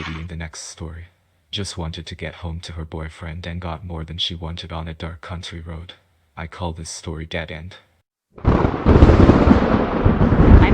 lady in the next story. Just wanted to get home to her boyfriend and got more than she wanted on a dark country road. I call this story Dead End. I'm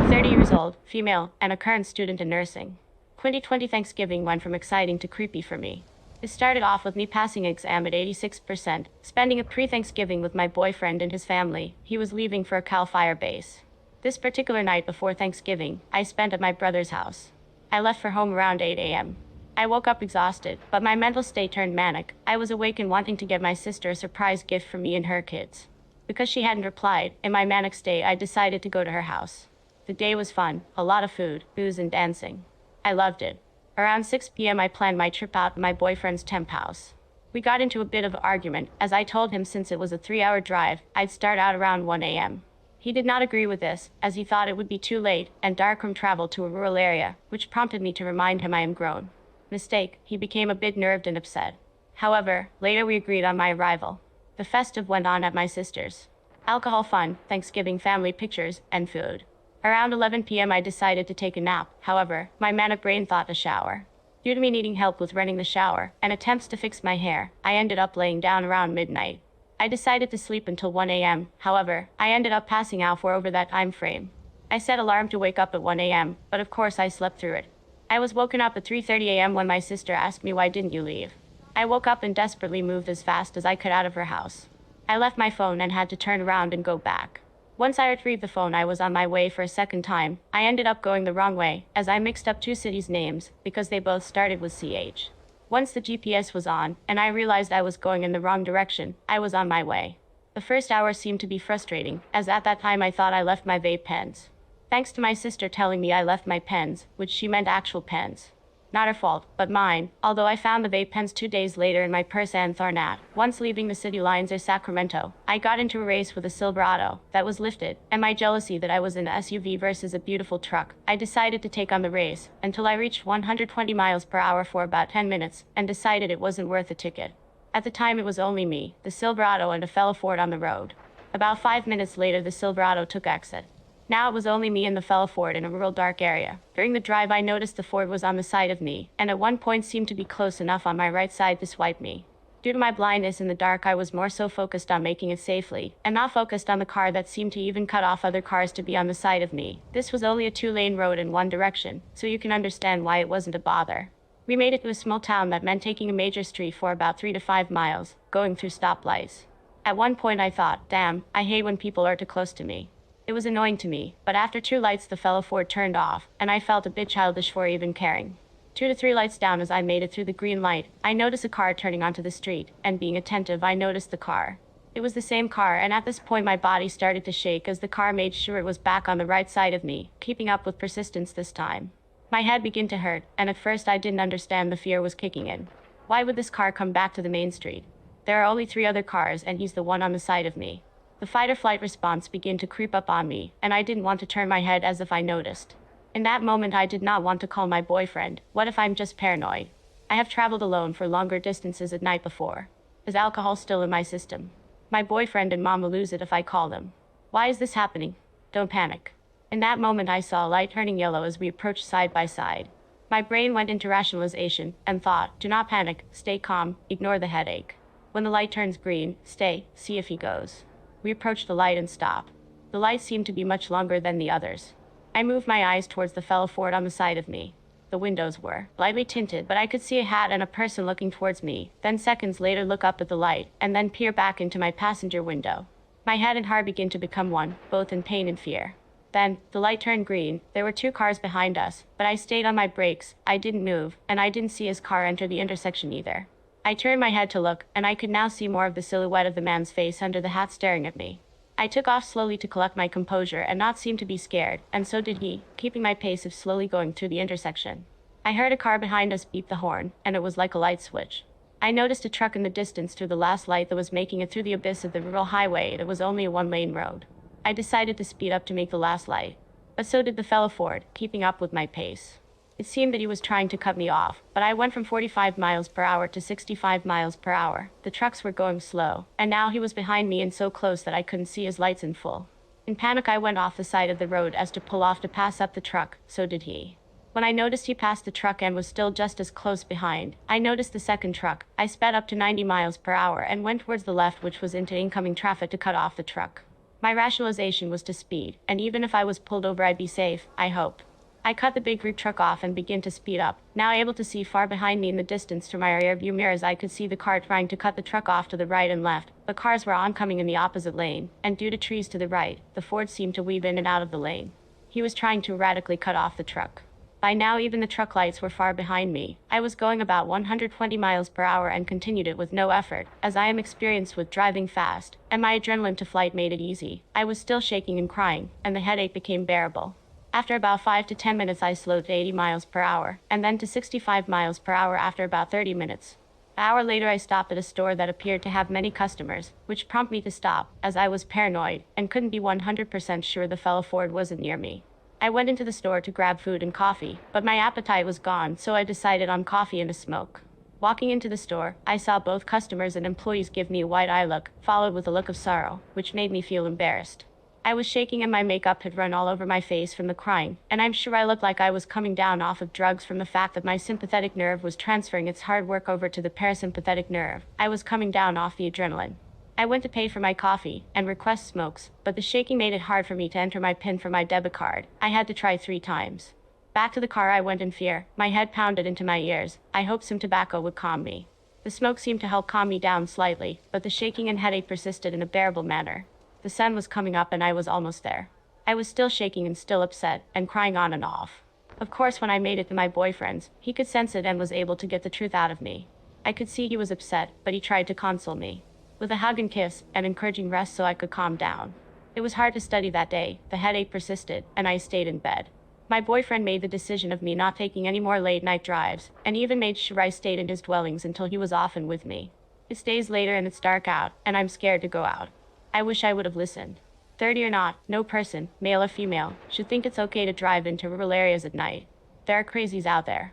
30 years old, female, and a current student in nursing. 2020 Thanksgiving went from exciting to creepy for me. It started off with me passing exam at 86%, spending a pre-Thanksgiving with my boyfriend and his family. He was leaving for a Cal Fire base. This particular night before Thanksgiving, I spent at my brother's house. I left for home around 8 a.m. I woke up exhausted, but my mental state turned manic. I was awake and wanting to get my sister a surprise gift for me and her kids. Because she hadn't replied, in my manic state I decided to go to her house. The day was fun, a lot of food, booze and dancing. I loved it. Around 6 p.m. I planned my trip out to my boyfriend's temp house. We got into a bit of an argument, as I told him since it was a 3-hour drive, I'd start out around 1 a.m. He did not agree with this, as he thought it would be too late and dark from travel to a rural area, which prompted me to remind him I am grown. Mistake, he became a bit nerved and upset. However, later we agreed on my arrival. The festive went on at my sister's. Alcohol fun, Thanksgiving family pictures, and food. Around 11 p.m. I decided to take a nap. However, my manic brain thought a shower. Due to me needing help with running the shower and attempts to fix my hair, I ended up laying down around midnight. I decided to sleep until 1 a.m. However, I ended up passing out for over that time frame. I set alarm to wake up at 1 a.m., but of course I slept through it. I was woken up at 3:30 a.m. when my sister asked me why didn't you leave. I woke up and desperately moved as fast as I could out of her house. I left my phone and had to turn around and go back. Once I retrieved the phone I was on my way for a second time. I ended up going the wrong way, as I mixed up two cities' names, because they both started with CH. Once the GPS was on, and I realized I was going in the wrong direction, I was on my way. The first hour seemed to be frustrating, as at that time I thought I left my vape pens. Thanks to my sister telling me I left my pens, which she meant actual pens. Not her fault, but mine, although I found the vape pens 2 days later in my purse and Tharnat. Once leaving the city lines of Sacramento, I got into a race with a Silverado that was lifted, and my jealousy that I was in an SUV versus a beautiful truck, I decided to take on the race, until I reached 120 miles per hour for about 10 minutes, and decided it wasn't worth a ticket. At the time it was only me, the Silverado and a fellow Ford on the road. About 5 minutes later the Silverado took exit. Now it was only me and the fellow Ford in a rural dark area. During the drive I noticed the Ford was on the side of me, and at one point seemed to be close enough on my right side to swipe me. Due to my blindness in the dark I was more so focused on making it safely, and not focused on the car that seemed to even cut off other cars to be on the side of me. This was only a 2-lane road in one direction, so you can understand why it wasn't a bother. We made it to a small town that meant taking a major street for about 3 to 5 miles, going through stoplights. At one point I thought, damn, I hate when people are too close to me. It was annoying to me, but after 2 lights the fellow Ford turned off, and I felt a bit childish for even caring. 2 to 3 lights down as I made it through the green light, I noticed a car turning onto the street, and being attentive I noticed the car. It was the same car, and at this point my body started to shake as the car made sure it was back on the right side of me, keeping up with persistence this time. My head began to hurt, and at first I didn't understand the fear was kicking in. Why would this car come back to the main street? There are only 3 other cars and he's the one on the side of me. The fight-or-flight response began to creep up on me, and I didn't want to turn my head as if I noticed. In that moment I did not want to call my boyfriend. What if I'm just paranoid? I have traveled alone for longer distances at night before. Is alcohol still in my system? My boyfriend and mom will lose it if I call them. Why is this happening? Don't panic. In that moment I saw a light turning yellow as we approached side by side. My brain went into rationalization and thought, do not panic, stay calm, ignore the headache. When the light turns green, stay, see if he goes. We approached the light and stopped. The light seemed to be much longer than the others. I moved my eyes towards the fellow Ford on the side of me. The windows were lightly tinted, but I could see a hat and a person looking towards me, then seconds later look up at the light, and then peer back into my passenger window. My head and heart began to become one, both in pain and fear. Then, the light turned green. There were 2 cars behind us, but I stayed on my brakes, I didn't move, and I didn't see his car enter the intersection either. I turned my head to look, and I could now see more of the silhouette of the man's face under the hat staring at me. I took off slowly to collect my composure and not seem to be scared, and so did he, keeping my pace of slowly going through the intersection. I heard a car behind us beep the horn, and it was like a light switch. I noticed a truck in the distance through the last light that was making it through the abyss of the rural highway that was only a 1-lane road. I decided to speed up to make the last light. But so did the fellow Ford, keeping up with my pace. It seemed that he was trying to cut me off, but I went from 45 miles per hour to 65 miles per hour. The trucks were going slow, and now he was behind me and so close that I couldn't see his lights in full. In panic I went off the side of the road as to pull off to pass up the truck, so did he. When I noticed he passed the truck and was still just as close behind, I noticed the second truck. I sped up to 90 miles per hour and went towards the left, which was into incoming traffic, to cut off the truck. My rationalization was to speed, and even if I was pulled over, I'd be safe, I hope. I cut the big rig truck off and began to speed up, now able to see far behind me in the distance through my rearview mirrors. I could see the car trying to cut the truck off to the right and left. The cars were oncoming in the opposite lane, and due to trees to the right, the Ford seemed to weave in and out of the lane. He was trying to erratically cut off the truck. By now even the truck lights were far behind me. I was going about 120 miles per hour and continued it with no effort, as I am experienced with driving fast, and my adrenaline to flight made it easy. I was still shaking and crying, and the headache became bearable. After about 5 to 10 minutes I slowed to 80 miles per hour, and then to 65 miles per hour after about 30 minutes. An hour later I stopped at a store that appeared to have many customers, which prompted me to stop, as I was paranoid, and couldn't be 100% sure the fellow Ford wasn't near me. I went into the store to grab food and coffee, but my appetite was gone, so I decided on coffee and a smoke. Walking into the store, I saw both customers and employees give me a wide-eye look, followed with a look of sorrow, which made me feel embarrassed. I was shaking and my makeup had run all over my face from the crying, and I'm sure I looked like I was coming down off of drugs from the fact that my sympathetic nerve was transferring its hard work over to the parasympathetic nerve. I was coming down off the adrenaline. I went to pay for my coffee and request smokes, but the shaking made it hard for me to enter my PIN for my debit card. I had to try 3 times. Back to the car I went in fear, my head pounded into my ears. I hoped some tobacco would calm me. The smoke seemed to help calm me down slightly, but the shaking and headache persisted in a bearable manner. The sun was coming up and I was almost there. I was still shaking and still upset, and crying on and off. Of course, when I made it to my boyfriend's, he could sense it and was able to get the truth out of me. I could see he was upset, but he tried to console me with a hug and kiss, and encouraging rest so I could calm down. It was hard to study that day, the headache persisted, and I stayed in bed. My boyfriend made the decision of me not taking any more late-night drives, and even made sure I stayed in his dwellings until he was often with me. It's days later and it's dark out, and I'm scared to go out. I wish I would have listened. 30 or not, no person, male or female, should think it's okay to drive into rural areas at night. There are crazies out there.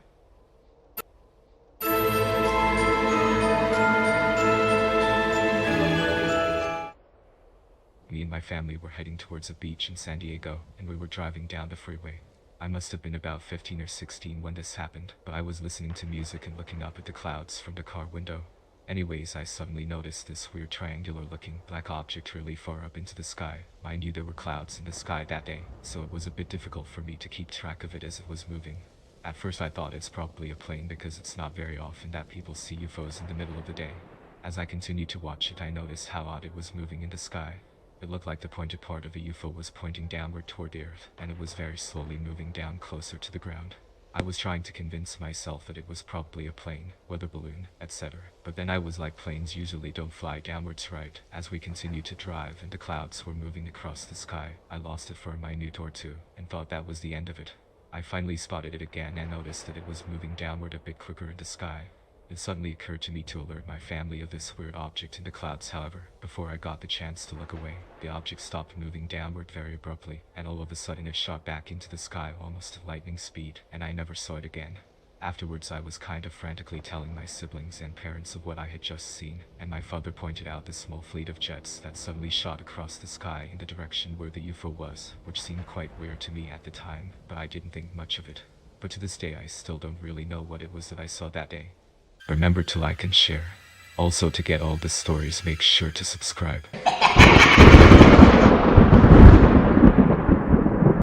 Me and my family were heading towards a beach in San Diego, and we were driving down the freeway. I must have been about 15 or 16 when this happened, but I was listening to music and looking up at the clouds from the car window. Anyways, I suddenly noticed this weird triangular-looking black object really far up into the sky. Mind you, there were clouds in the sky that day, so it was a bit difficult for me to keep track of it as it was moving. At first I thought it's probably a plane because it's not very often that people see UFOs in the middle of the day. As I continued to watch it, I noticed how odd it was moving in the sky. It looked like the pointed part of a UFO was pointing downward toward the earth, and it was very slowly moving down closer to the ground. I was trying to convince myself that it was probably a plane, weather balloon, etc. But then I was like, planes usually don't fly downwards, right? As we continued to drive and the clouds were moving across the sky, I lost it for a minute or two, and thought that was the end of it. I finally spotted it again and noticed that it was moving downward a bit quicker in the sky. It suddenly occurred to me to alert my family of this weird object in the clouds. However, before I got the chance to look away, the object stopped moving downward very abruptly, and all of a sudden it shot back into the sky almost at lightning speed, and I never saw it again. Afterwards, I was kind of frantically telling my siblings and parents of what I had just seen, and my father pointed out the small fleet of jets that suddenly shot across the sky in the direction where the UFO was, which seemed quite weird to me at the time, but I didn't think much of it. But to this day I still don't really know what it was that I saw that day. Remember to like and share. Also, to get all the stories, make sure to subscribe.